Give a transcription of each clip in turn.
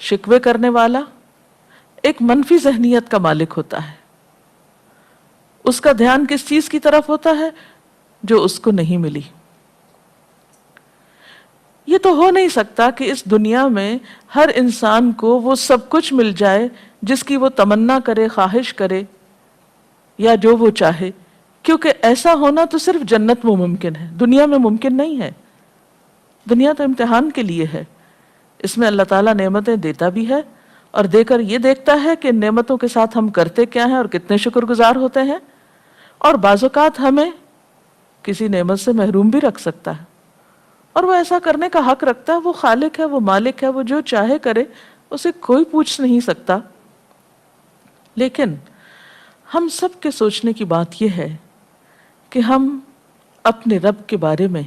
شکوے کرنے والا ایک منفی ذہنیت کا مالک ہوتا ہے. اس کا دھیان کس چیز کی طرف ہوتا ہے؟ جو اس کو نہیں ملی. یہ تو ہو نہیں سکتا کہ اس دنیا میں ہر انسان کو وہ سب کچھ مل جائے جس کی وہ تمنا کرے، خواہش کرے یا جو وہ چاہے، کیونکہ ایسا ہونا تو صرف جنت میں ممکن ہے، دنیا میں ممکن نہیں ہے. دنیا تو امتحان کے لیے ہے. اس میں اللہ تعالیٰ نعمتیں دیتا بھی ہے اور دے کر یہ دیکھتا ہے کہ نعمتوں کے ساتھ ہم کرتے کیا ہیں اور کتنے شکر گزار ہوتے ہیں. اور بعض اوقات ہمیں کسی نعمت سے محروم بھی رکھ سکتا ہے، اور وہ ایسا کرنے کا حق رکھتا ہے. وہ خالق ہے، وہ مالک ہے، وہ جو چاہے کرے، اسے کوئی پوچھ نہیں سکتا. لیکن ہم سب کے سوچنے کی بات یہ ہے کہ ہم اپنے رب کے بارے میں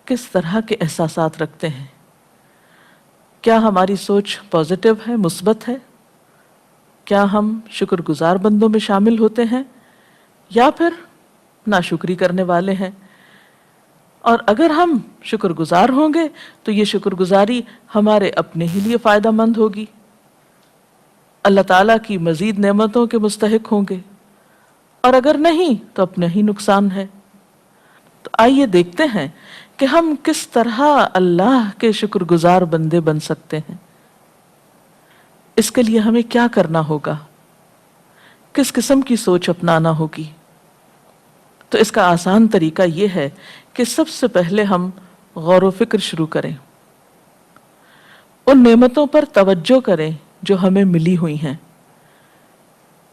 کس طرح کے احساسات رکھتے ہیں. کیا ہماری سوچ پازیٹیو ہے، مثبت ہے؟ کیا ہم شکر گزار بندوں میں شامل ہوتے ہیں یا پھر ناشکری کرنے والے ہیں؟ اور اگر ہم شکر گزار ہوں گے تو یہ شکر گزاری ہمارے اپنے ہی لیے فائدہ مند ہوگی، اللہ تعالیٰ کی مزید نعمتوں کے مستحق ہوں گے. اور اگر نہیں تو اپنا ہی نقصان ہے. تو آئیے دیکھتے ہیں کہ ہم کس طرح اللہ کے شکر گزار بندے بن سکتے ہیں. اس کے لیے ہمیں کیا کرنا ہوگا، کس قسم کی سوچ اپنانا ہوگی. تو اس کا آسان طریقہ یہ ہے کہ سب سے پہلے ہم غور و فکر شروع کریں، ان نعمتوں پر توجہ کریں جو ہمیں ملی ہوئی ہیں.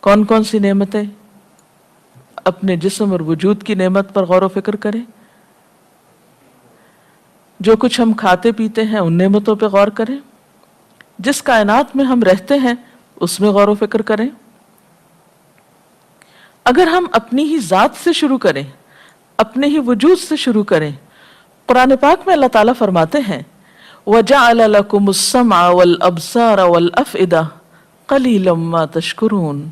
کون کون سی نعمتیں؟ اپنے جسم اور وجود کی نعمت پر غور و فکر کریں. جو کچھ ہم کھاتے پیتے ہیں ان نعمتوں پہ غور کریں. جس کائنات میں ہم رہتے ہیں اس میں غور و فکر کریں. اگر ہم اپنی ہی ذات سے شروع کریں، اپنے ہی وجود سے شروع کریں، قرآن پاک میں اللہ تعالیٰ فرماتے ہیں وَجَعَلَ لَكُمُ السَّمْعَ وَالْأَبْصَارَ وَالْأَفْئِدَةَ قَلِيلًا مَا تَشْكُرُونَ.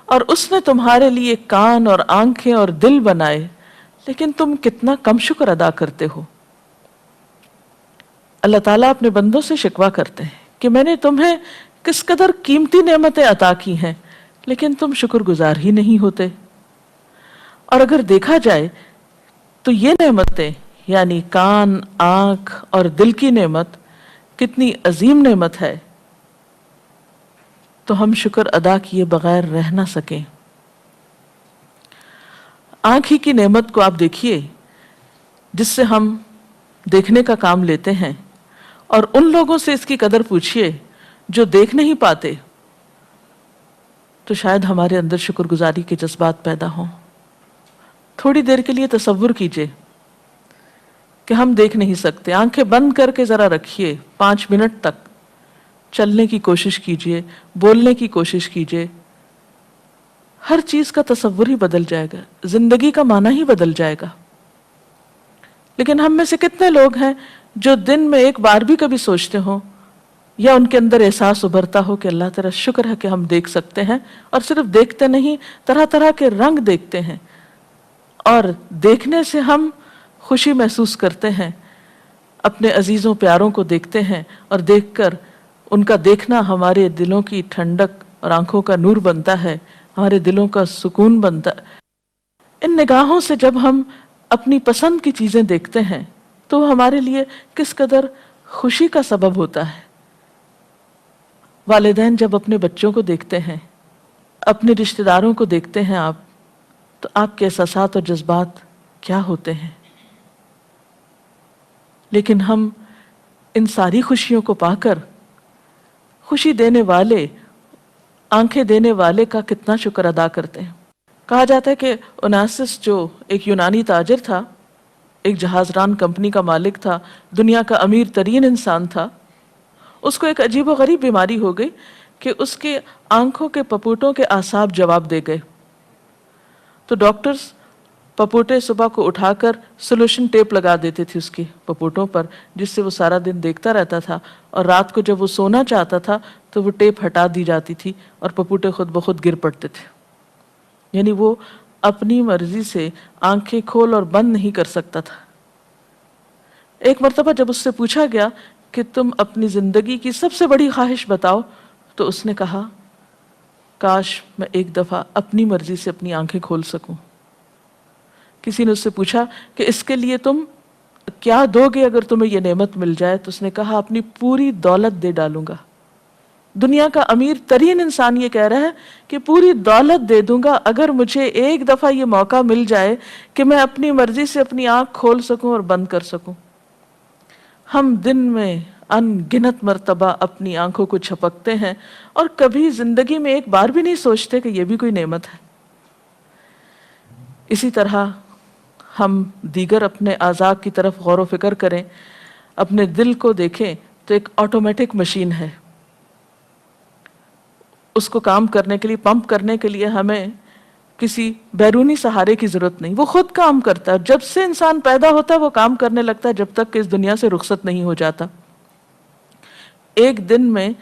اور اس نے تمہارے لیے کان اور آنکھیں اور دل بنائے، لیکن تم کتنا کم شکر ادا کرتے ہو. اللہ تعالیٰ اپنے بندوں سے شکوہ کرتے ہیں کہ میں نے تمہیں کس قدر قیمتی نعمتیں عطا کی ہیں، لیکن تم شکر گزار ہی نہیں ہوتے. اور اگر دیکھا جائے تو یہ نعمتیں یعنی کان، آنکھ اور دل کی نعمت کتنی عظیم نعمت ہے، تو ہم شکر ادا کیے بغیر رہ نہ سکیں. آنکھ ہی کی نعمت کو آپ دیکھیے جس سے ہم دیکھنے کا کام لیتے ہیں، اور ان لوگوں سے اس کی قدر پوچھیے جو دیکھ نہیں پاتے، تو شاید ہمارے اندر شکر گزاری کے جذبات پیدا ہوں. تھوڑی دیر کے لیے تصور کیجئے کہ ہم دیکھ نہیں سکتے. آنکھیں بند کر کے ذرا رکھیے 5 منٹ تک، چلنے کی کوشش کیجئے، بولنے کی کوشش کیجئے. ہر چیز کا تصور ہی بدل جائے گا، زندگی کا معنی ہی بدل جائے گا. لیکن ہم میں سے کتنے لوگ ہیں جو دن میں ایک بار بھی کبھی سوچتے ہوں یا ان کے اندر احساس ابھرتا ہو کہ اللہ تیرا شکر ہے کہ ہم دیکھ سکتے ہیں. اور صرف دیکھتے نہیں، طرح طرح کے رنگ دیکھتے ہیں، اور دیکھنے سے ہم خوشی محسوس کرتے ہیں. اپنے عزیزوں پیاروں کو دیکھتے ہیں اور دیکھ کر ان کا دیکھنا ہمارے دلوں کی ٹھنڈک اور آنکھوں کا نور بنتا ہے، ہمارے دلوں کا سکون بنتا ہے. ان نگاہوں سے جب ہم اپنی پسند کی چیزیں دیکھتے ہیں تو وہ ہمارے لیے کس قدر خوشی کا سبب ہوتا ہے. والدین جب اپنے بچوں کو دیکھتے ہیں، اپنے رشتہ داروں کو دیکھتے ہیں آپ، تو آپ کے احساسات اور جذبات کیا ہوتے ہیں. لیکن ہم ان ساری خوشیوں کو پا کر خوشی دینے والے، آنکھیں دینے والے کا کتنا شکر ادا کرتے ہیں. کہا جاتا ہے کہ اوناسس جو ایک یونانی تاجر تھا، ایک جہاز ران کمپنی کا مالک تھا، دنیا کا امیر ترین انسان تھا، اس کو ایک عجیب و غریب بیماری ہو گئی کہ اس کے آنکھوں کے پپوٹوں کے اعصاب جواب دے گئے. تو ڈاکٹرز پپوٹے صبح کو اٹھا کر سولوشن ٹیپ لگا دیتے تھے اس کے پپوٹوں پر، جس سے وہ سارا دن دیکھتا رہتا تھا، اور رات کو جب وہ سونا چاہتا تھا تو وہ ٹیپ ہٹا دی جاتی تھی اور پپوٹے خود بخود گر پڑتے تھے. یعنی وہ اپنی مرضی سے آنکھیں کھول اور بند نہیں کر سکتا تھا. ایک مرتبہ جب اس سے پوچھا گیا کہ تم اپنی زندگی کی سب سے بڑی خواہش بتاؤ، تو اس نے کہا کاش میں ایک دفعہ اپنی مرضی سے اپنی آنکھیں کھول سکوں۔ کسی نے اس سے پوچھا کہ اس کے لیے تم کیا دو گے اگر تمہیں یہ نعمت مل جائے؟ تو اس نے کہا اپنی پوری دولت دے ڈالوں گا۔ دنیا کا امیر ترین انسان یہ کہہ رہا ہے کہ پوری دولت دے دوں گا اگر مجھے ایک دفعہ یہ موقع مل جائے کہ میں اپنی مرضی سے اپنی آنکھ کھول سکوں اور بند کر سکوں۔ ہم دن میں ان گنت مرتبہ اپنی آنکھوں کو جھپکتے ہیں اور کبھی زندگی میں ایک بار بھی نہیں سوچتے کہ یہ بھی کوئی نعمت ہے۔ اسی طرح ہم دیگر اپنے اعضاء کی طرف غور و فکر کریں، اپنے دل کو دیکھیں تو ایک آٹومیٹک مشین ہے۔ اس کو کام کرنے کے لیے، پمپ کرنے کے لیے ہمیں کسی بیرونی سہارے کی ضرورت نہیں، وہ خود کام کرتا ہے۔ جب سے انسان پیدا ہوتا ہے وہ کام کرنے لگتا ہے جب تک کہ اس دنیا سے رخصت نہیں ہو جاتا۔ ایک دن میں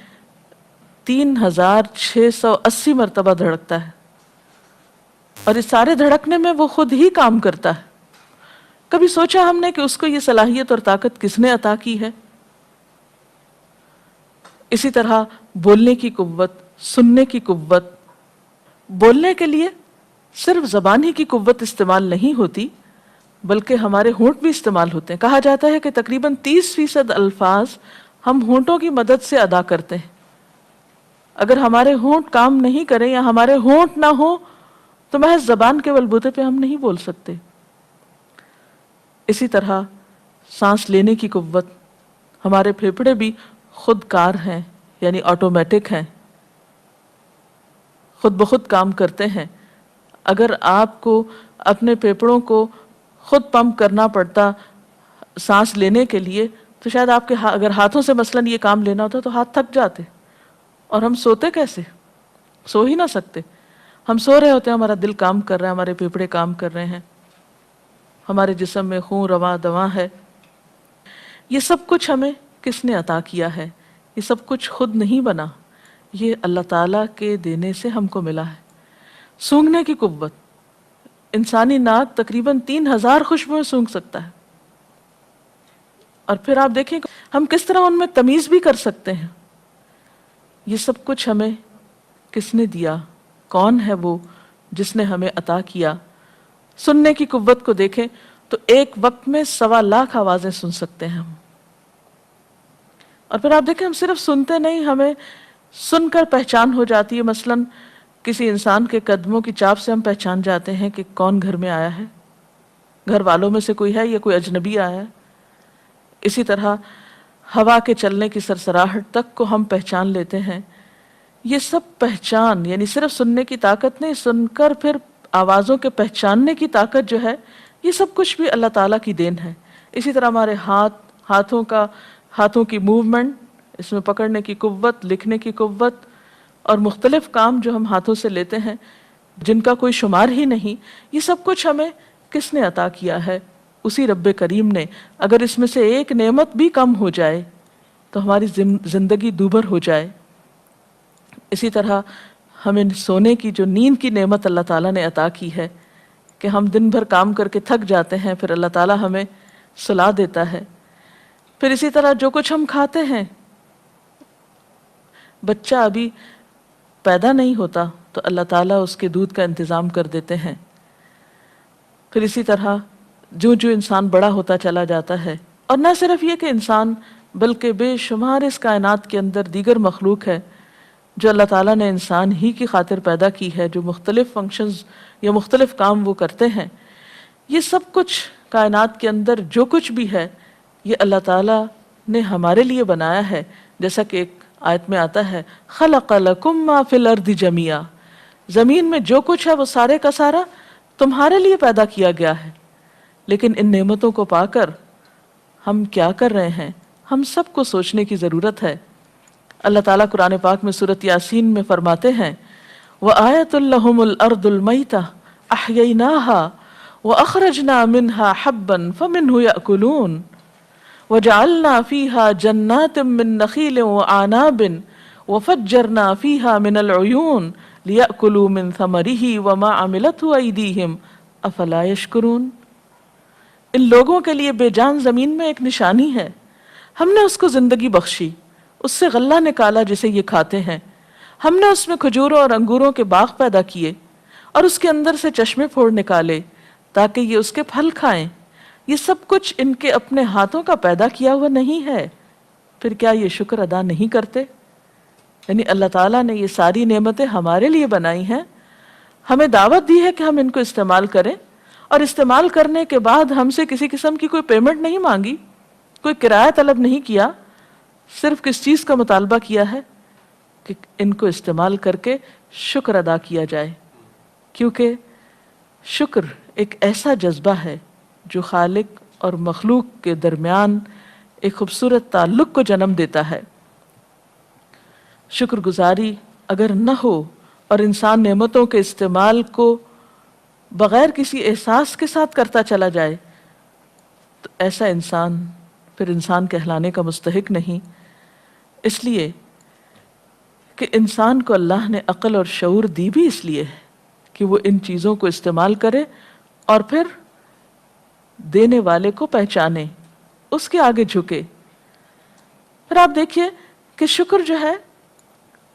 3680 مرتبہ دھڑکتا ہے، اور اس سارے دھڑکنے میں وہ خود ہی کام کرتا ہے۔ کبھی سوچا ہم نے کہ اس کو یہ صلاحیت اور طاقت کس نے عطا کی ہے؟ اسی طرح بولنے کی قوت، سننے کی قوت۔ بولنے کے لیے صرف زبان ہی کی قوت استعمال نہیں ہوتی بلکہ ہمارے ہونٹ بھی استعمال ہوتے ہیں۔ کہا جاتا ہے کہ تقریباً 30% الفاظ ہم ہونٹوں کی مدد سے ادا کرتے ہیں۔ اگر ہمارے ہونٹ کام نہیں کریں یا ہمارے ہونٹ نہ ہو تو محض زبان کے بلبوتے پہ ہم نہیں بول سکتے۔ اسی طرح سانس لینے کی قوت، ہمارے پھیپھڑے بھی خود کار ہیں، یعنی آٹومیٹک ہیں، خود بخود کام کرتے ہیں۔ اگر آپ کو اپنے پھیپھڑوں کو خود پمپ کرنا پڑتا سانس لینے کے لیے تو شاید آپ کے اگر ہاتھوں سے مثلاً یہ کام لینا ہوتا تو ہاتھ تھک جاتے، اور ہم سوتے کیسے؟ سو ہی نہ سکتے۔ ہم سو رہے ہوتے ہیں، ہمارا دل کام کر رہا ہے، ہمارے پھیپھڑے کام کر رہے ہیں، ہمارے جسم میں خون رواں دواں ہے۔ یہ سب کچھ ہمیں کس نے عطا کیا ہے؟ یہ سب کچھ خود نہیں بنا، یہ اللہ تعالیٰ کے دینے سے ہم کو ملا ہے۔ سونگھنے کی قوت، انسانی ناک تقریباً 3000 خوشبوئیں سونگھ سکتا ہے، اور پھر آپ دیکھیں ہم کس طرح ان میں تمیز بھی کر سکتے ہیں۔ یہ سب کچھ ہمیں کس نے دیا؟ کون ہے وہ جس نے ہمیں عطا کیا؟ سننے کی قوت کو دیکھیں تو ایک وقت میں 1.25 آوازیں سن سکتے ہیں ہم، اور پھر آپ دیکھیں ہم صرف سنتے نہیں، ہمیں سن کر پہچان ہو جاتی ہے۔ مثلاً کسی انسان کے قدموں کی چاپ سے ہم پہچان جاتے ہیں کہ کون گھر میں آیا ہے، گھر والوں میں سے کوئی ہے یا کوئی اجنبی آیا ہے۔ اسی طرح ہوا کے چلنے کی سرسراہٹ تک کو ہم پہچان لیتے ہیں۔ یہ سب پہچان، یعنی صرف سننے کی طاقت نہیں، سن کر پھر آوازوں کے پہچاننے کی طاقت جو ہے، یہ سب کچھ بھی اللہ تعالیٰ کی دین ہے۔ اسی طرح ہمارے ہاتھوں کی موومنٹ، اس میں پکڑنے کی قوت، لکھنے کی قوت، اور مختلف کام جو ہم ہاتھوں سے لیتے ہیں جن کا کوئی شمار ہی نہیں، یہ سب کچھ ہمیں کس نے عطا کیا ہے؟ اسی رب کریم نے۔ اگر اس میں سے ایک نعمت بھی کم ہو جائے تو ہماری زندگی دوبر ہو جائے۔ اسی طرح ہمیں سونے کی جو نیند کی نعمت اللہ تعالیٰ نے عطا کی ہے کہ ہم دن بھر کام کر کے تھک جاتے ہیں، پھر اللہ تعالیٰ ہمیں سلا دیتا ہے۔ پھر اسی طرح جو کچھ ہم کھاتے ہیں، بچہ ابھی پیدا نہیں ہوتا تو اللہ تعالیٰ اس کے دودھ کا انتظام کر دیتے ہیں۔ پھر اسی طرح جو انسان بڑا ہوتا چلا جاتا ہے، اور نہ صرف یہ کہ انسان بلکہ بے شمار اس کائنات کے اندر دیگر مخلوق ہے جو اللہ تعالیٰ نے انسان ہی کی خاطر پیدا کی ہے، جو مختلف فنکشنز یا مختلف کام وہ کرتے ہیں۔ یہ سب کچھ کائنات کے اندر جو کچھ بھی ہے یہ اللہ تعالیٰ نے ہمارے لیے بنایا ہے، جیسا کہ ایک آیت میں آتا ہے خلق لکم ما فی الارض جمیعا، زمین میں جو کچھ ہے وہ سارے کا سارا تمہارے لیے پیدا کیا گیا ہے۔ لیکن ان نعمتوں کو پا کر ہم کیا کر رہے ہیں؟ ہم سب کو سوچنے کی ضرورت ہے۔ اللہ تعالیٰ قرآن پاک میں سورۃ یاسین میں فرماتے ہیں وَآیَةٌ لَهُمُ الْأَرْضُ الْمَيْتَةُ أَحْيَيْنَاهَا وَأَخْرَجْنَا مِنْهَا حَبًّا فَمِنْهُ يَأْكُلُونَ وَجَعَلْنَا فِيهَا جَنَّاتٍ مِّن نَخِيلٍ وَأَعْنَابٍ وَفَجَّرْنَا فِيهَا مِنَ الْعُيُونِ لِيَأْكُلُوا مِن ثَمَرِهِ وَمَا عَمِلَتْهُ أَيْدِيهِمْ أَفَلَا يَشْكُرُونَ۔ ان لوگوں کے لیے بے جان زمین میں ایک نشانی ہے، ہم نے اس کو زندگی بخشی، اس سے غلہ نکالا جسے یہ کھاتے ہیں، ہم نے اس میں کھجوروں اور انگوروں کے باغ پیدا کیے اور اس کے اندر سے چشمے پھوڑ نکالے تاکہ یہ اس کے پھل کھائیں، یہ سب کچھ ان کے اپنے ہاتھوں کا پیدا کیا ہوا نہیں ہے، پھر کیا یہ شکر ادا نہیں کرتے؟ یعنی اللہ تعالیٰ نے یہ ساری نعمتیں ہمارے لیے بنائی ہیں، ہمیں دعوت دی ہے کہ ہم ان کو استعمال کریں، اور استعمال کرنے کے بعد ہم سے کسی قسم کی کوئی پیمنٹ نہیں مانگی، کوئی کرایہ طلب نہیں کیا، صرف کس چیز کا مطالبہ کیا ہے کہ ان کو استعمال کر کے شکر ادا کیا جائے، کیونکہ شکر ایک ایسا جذبہ ہے جو خالق اور مخلوق کے درمیان ایک خوبصورت تعلق کو جنم دیتا ہے۔ شکر گزاری اگر نہ ہو اور انسان نعمتوں کے استعمال کو بغیر کسی احساس کے ساتھ کرتا چلا جائے تو ایسا انسان پھر انسان کہلانے کا مستحق نہیں، اس لیے کہ انسان کو اللہ نے عقل اور شعور دی بھی اس لیے ہے کہ وہ ان چیزوں کو استعمال کرے اور پھر دینے والے کو پہچانے، اس کے آگے جھکے۔ پھر آپ دیکھیے کہ شکر جو ہے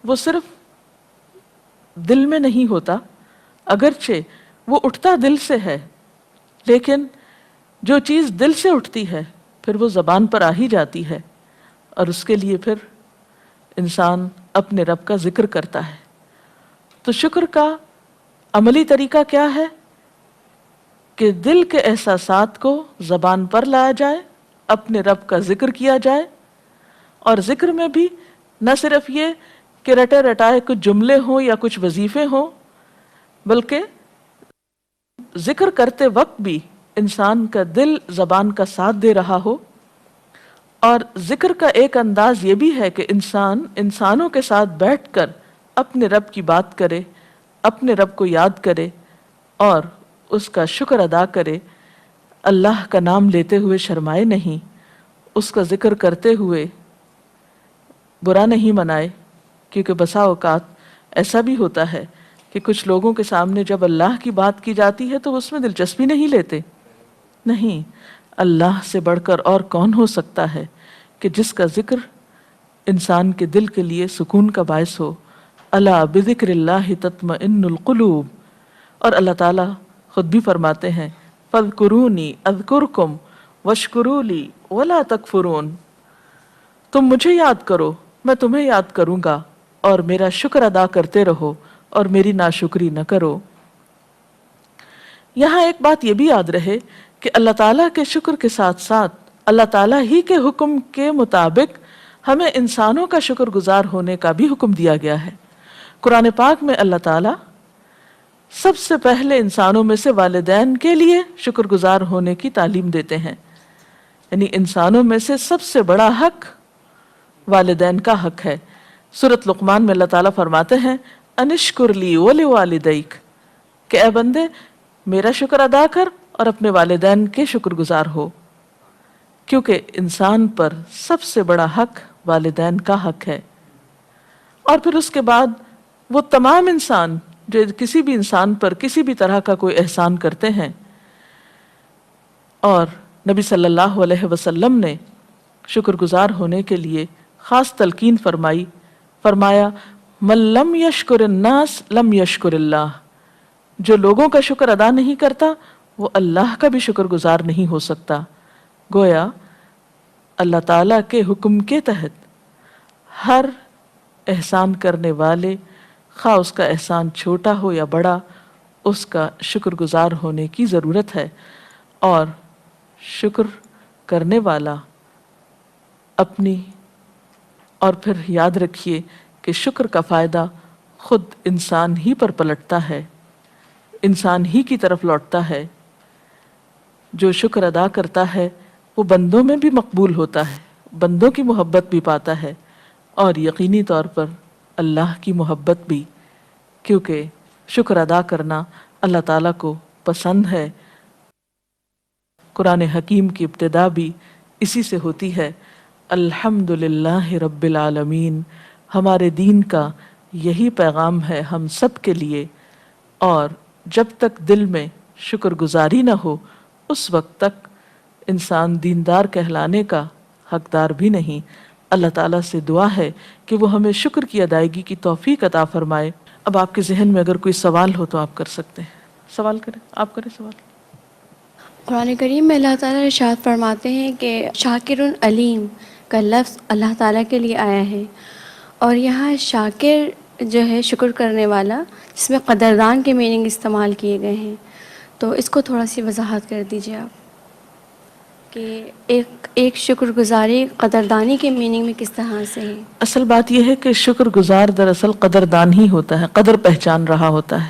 وہ صرف دل میں نہیں ہوتا، اگرچہ وہ اٹھتا دل سے ہے، لیکن جو چیز دل سے اٹھتی ہے پھر وہ زبان پر آ ہی جاتی ہے، اور اس کے لیے پھر انسان اپنے رب کا ذکر کرتا ہے۔ تو شکر کا عملی طریقہ کیا ہے کہ دل کے احساسات کو زبان پر لایا جائے، اپنے رب کا ذکر کیا جائے، اور ذکر میں بھی نہ صرف یہ کہ رٹے رٹائے کچھ جملے ہوں یا کچھ وظیفے ہوں، بلکہ ذکر کرتے وقت بھی انسان کا دل زبان کا ساتھ دے رہا ہو۔ اور ذکر کا ایک انداز یہ بھی ہے کہ انسان انسانوں کے ساتھ بیٹھ کر اپنے رب کی بات کرے، اپنے رب کو یاد کرے اور اس کا شکر ادا کرے، اللہ کا نام لیتے ہوئے شرمائے نہیں، اس کا ذکر کرتے ہوئے برا نہیں منائے، کیونکہ بسا اوقات ایسا بھی ہوتا ہے کہ کچھ لوگوں کے سامنے جب اللہ کی بات کی جاتی ہے تو اس میں دلچسپی نہیں لیتے۔ نہیں، اللہ سے بڑھ کر اور کون ہو سکتا ہے کہ جس کا ذکر انسان کے دل کے لیے سکون کا باعث ہو۔ الا بذکر اللہ تطمئن القلوب، اور اللہ تعالیٰ خود بھی فرماتے ہیں فاذکرونی اذکرکم واشکروا لی ولا تکفرون، تم مجھے یاد کرو میں تمہیں یاد کروں گا، اور میرا شکر ادا کرتے رہو اور میری ناشکری نہ کرو۔ یہاں ایک بات یہ بھی یاد رہے کہ اللہ تعالیٰ کے شکر کے ساتھ ساتھ اللہ تعالیٰ ہی کے حکم کے مطابق ہمیں انسانوں کا شکر گزار ہونے کا بھی حکم دیا گیا ہے۔ قرآن پاک میں اللہ تعالیٰ سب سے پہلے انسانوں میں سے والدین کے لیے شکر گزار ہونے کی تعلیم دیتے ہیں، یعنی انسانوں میں سے سب سے بڑا حق والدین کا حق ہے۔ سورۃ لقمان میں اللہ تعالیٰ فرماتے ہیں انشکر لی ولوالدیک، کہ اے بندے میرا شکر ادا کر اور اپنے والدین کے شکر گزار ہو، کیونکہ انسان پر سب سے بڑا حق والدین کا حق ہے۔ اور پھر اس کے بعد وہ تمام انسان جو کسی بھی انسان پر کسی بھی طرح کا کوئی احسان کرتے ہیں، اور نبی صلی اللہ علیہ وسلم نے شکر گزار ہونے کے لیے خاص تلقین فرمایا من لم یشکر الناس لم یشکر اللہ، جو لوگوں کا شکر ادا نہیں کرتا وہ اللہ کا بھی شکر گزار نہیں ہو سکتا۔ گویا اللہ تعالیٰ کے حکم کے تحت ہر احسان کرنے والے، خواہ اس کا احسان چھوٹا ہو یا بڑا، اس کا شکر گزار ہونے کی ضرورت ہے۔ اور شکر کرنے والا اپنی، اور پھر یاد رکھیے کہ شکر کا فائدہ خود انسان ہی پر پلٹتا ہے، انسان ہی کی طرف لوٹتا ہے۔ جو شکر ادا کرتا ہے وہ بندوں میں بھی مقبول ہوتا ہے، بندوں کی محبت بھی پاتا ہے، اور یقینی طور پر اللہ کی محبت بھی، کیونکہ شکر ادا کرنا اللہ تعالیٰ کو پسند ہے۔ قرآن حکیم کی ابتدا بھی اسی سے ہوتی ہے، الحمدللہ رب العالمین۔ ہمارے دین کا یہی پیغام ہے ہم سب کے لیے، اور جب تک دل میں شکر گزاری نہ ہو اس وقت تک انسان دیندار کہلانے کا حقدار بھی نہیں۔ اللہ تعالیٰ سے دعا ہے کہ وہ ہمیں شکر کی ادائیگی کی توفیق عطا فرمائے۔ اب آپ کے ذہن میں اگر کوئی سوال ہو تو آپ کر سکتے ہیں، سوال کریں، آپ کریں سوال۔ قرآن کریم میں اللہ تعالیٰ ارشاد فرماتے ہیں کہ شاکر علیم کا لفظ اللہ تعالیٰ کے لیے آیا ہے، اور یہاں شاکر جو ہے شکر کرنے والا، جس میں قدردان کے میننگ استعمال کیے گئے ہیں، تو اس کو تھوڑا سی وضاحت کر دیجیے آپ کہ ایک شکر گزاری قدردانی کے میننگ میں کس طرح سے ہے۔ اصل بات یہ ہے کہ شکر گزار دراصل قدردان ہی ہوتا ہے، قدر پہچان رہا ہوتا ہے،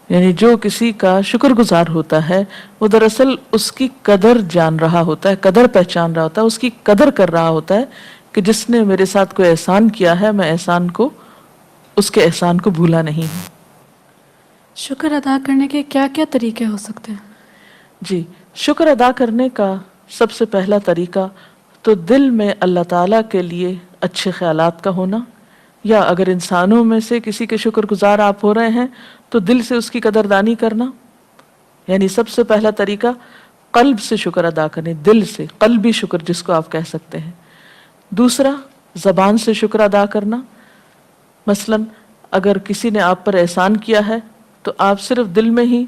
یعنی جو کسی کا شکر گزار ہوتا ہے وہ دراصل اس کی قدر جان رہا ہوتا ہے، قدر پہچان رہا ہوتا ہے، اس کی قدر کر رہا ہوتا ہے کہ جس نے میرے ساتھ کوئی احسان کیا ہے، میں اس کے احسان کو بھولا نہیں ہوں۔ شکر ادا کرنے کے کیا کیا طریقے ہو سکتے ہیں؟ جی، شکر ادا کرنے کا سب سے پہلا طریقہ تو دل میں اللہ تعالیٰ کے لیے اچھے خیالات کا ہونا، یا اگر انسانوں میں سے کسی کے شکر گزار آپ ہو رہے ہیں تو دل سے اس کی قدردانی کرنا، یعنی سب سے پہلا طریقہ قلب سے شکر ادا کرنے، دل سے، قلبی شکر جس کو آپ کہہ سکتے ہیں۔ دوسرا، زبان سے شکر ادا کرنا، مثلا اگر کسی نے آپ پر احسان کیا ہے تو آپ صرف دل میں ہی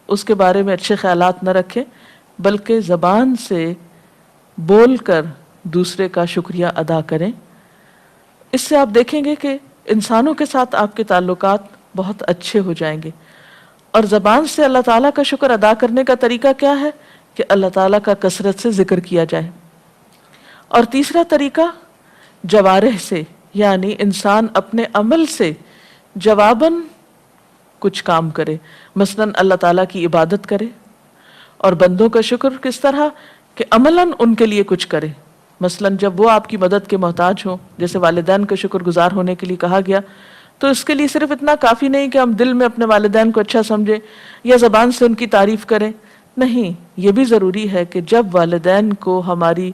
اس کے بارے میں اچھے خیالات نہ رکھیں، بلکہ زبان سے بول کر دوسرے کا شکریہ ادا کریں۔ اس سے آپ دیکھیں گے کہ انسانوں کے ساتھ آپ کے تعلقات بہت اچھے ہو جائیں گے۔ اور زبان سے اللہ تعالیٰ کا شکر ادا کرنے کا طریقہ کیا ہے کہ اللہ تعالیٰ کا کثرت سے ذکر کیا جائے۔ اور تیسرا طریقہ جوارح سے، یعنی انسان اپنے عمل سے جواباً کچھ کام کرے، مثلا اللہ تعالیٰ کی عبادت کرے۔ اور بندوں کا شکر کس طرح کہ عملاً ان کے لیے کچھ کرے، مثلا جب وہ آپ کی مدد کے محتاج ہوں، جیسے والدین کا شکر گزار ہونے کے لیے کہا گیا، تو اس کے لیے صرف اتنا کافی نہیں کہ ہم دل میں اپنے والدین کو اچھا سمجھیں یا زبان سے ان کی تعریف کریں، نہیں، یہ بھی ضروری ہے کہ جب والدین کو ہماری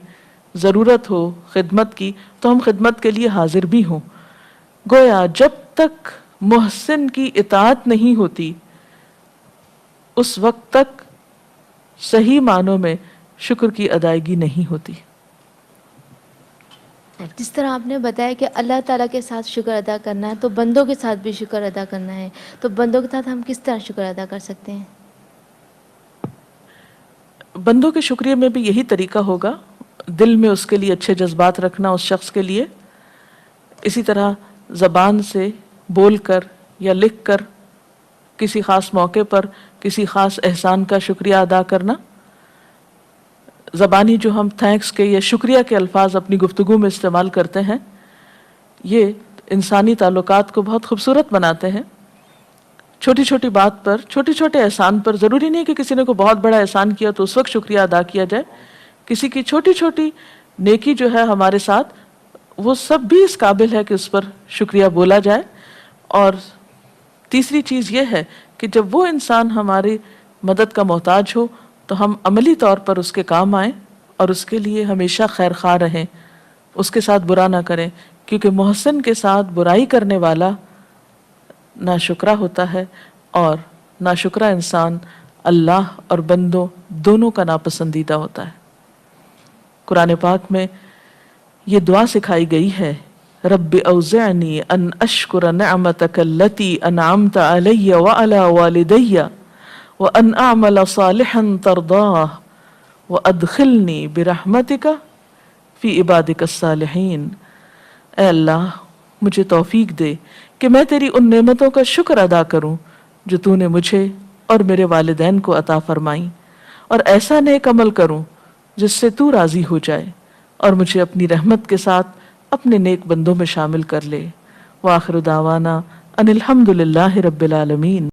ضرورت ہو خدمت کی تو ہم خدمت کے لیے حاضر بھی ہوں۔ گویا جب تک محسن کی اطاعت نہیں ہوتی اس وقت تک صحیح معنوں میں شکر کی ادائیگی نہیں ہوتی۔ جس طرح آپ نے بتایا کہ اللہ تعالیٰ کے ساتھ شکر ادا کرنا ہے تو بندوں کے ساتھ بھی شکر ادا کرنا ہے، تو بندوں کے ساتھ ہم کس طرح شکر ادا کر سکتے ہیں؟ بندوں کے شکریہ میں بھی یہی طریقہ ہوگا، دل میں اس کے لیے اچھے جذبات رکھنا اس شخص کے لیے، اسی طرح زبان سے بول کر یا لکھ کر کسی خاص موقع پر کسی خاص احسان کا شکریہ ادا کرنا۔ زبانی جو ہم تھینکس کے یا شکریہ کے الفاظ اپنی گفتگو میں استعمال کرتے ہیں، یہ انسانی تعلقات کو بہت خوبصورت بناتے ہیں۔ چھوٹی چھوٹی بات پر، چھوٹے چھوٹے احسان پر، ضروری نہیں کہ کسی نے کوئی بہت بڑا احسان کیا تو اس وقت شکریہ ادا کیا جائے، کسی کی چھوٹی چھوٹی نیکی جو ہے ہمارے ساتھ، وہ سب بھی اس قابل ہے کہ اس پر شکریہ بولا جائے۔ اور تیسری چیز یہ ہے کہ جب وہ انسان ہماری مدد کا محتاج ہو تو ہم عملی طور پر اس کے کام آئیں اور اس کے لیے ہمیشہ خیر خواہ رہیں، اس کے ساتھ برا نہ کریں، کیونکہ محسن کے ساتھ برائی کرنے والا ناشکرا ہوتا ہے، اور ناشکرا انسان اللہ اور بندوں دونوں کا ناپسندیدہ ہوتا ہے۔ قرآن پاک میں یہ دعا سکھائی گئی ہے، رب اوزعنی ان اشکر نعمتک التی انعمت علی وعلی والدی وان اعمل صالحا ترضاہ وادخلنی برحمتک فی عبادک الصالحین۔ اے اللہ، مجھے توفیق دے کہ میں تیری ان نعمتوں کا شکر ادا کروں جو تو نے مجھے اور میرے والدین کو عطا فرمائیں، اور ایسا نیک عمل کروں جس سے تو راضی ہو جائے، اور مجھے اپنی رحمت کے ساتھ اپنے نیک بندوں میں شامل کر لے۔ وآخر دعوانا ان الحمد للہ رب العالمین۔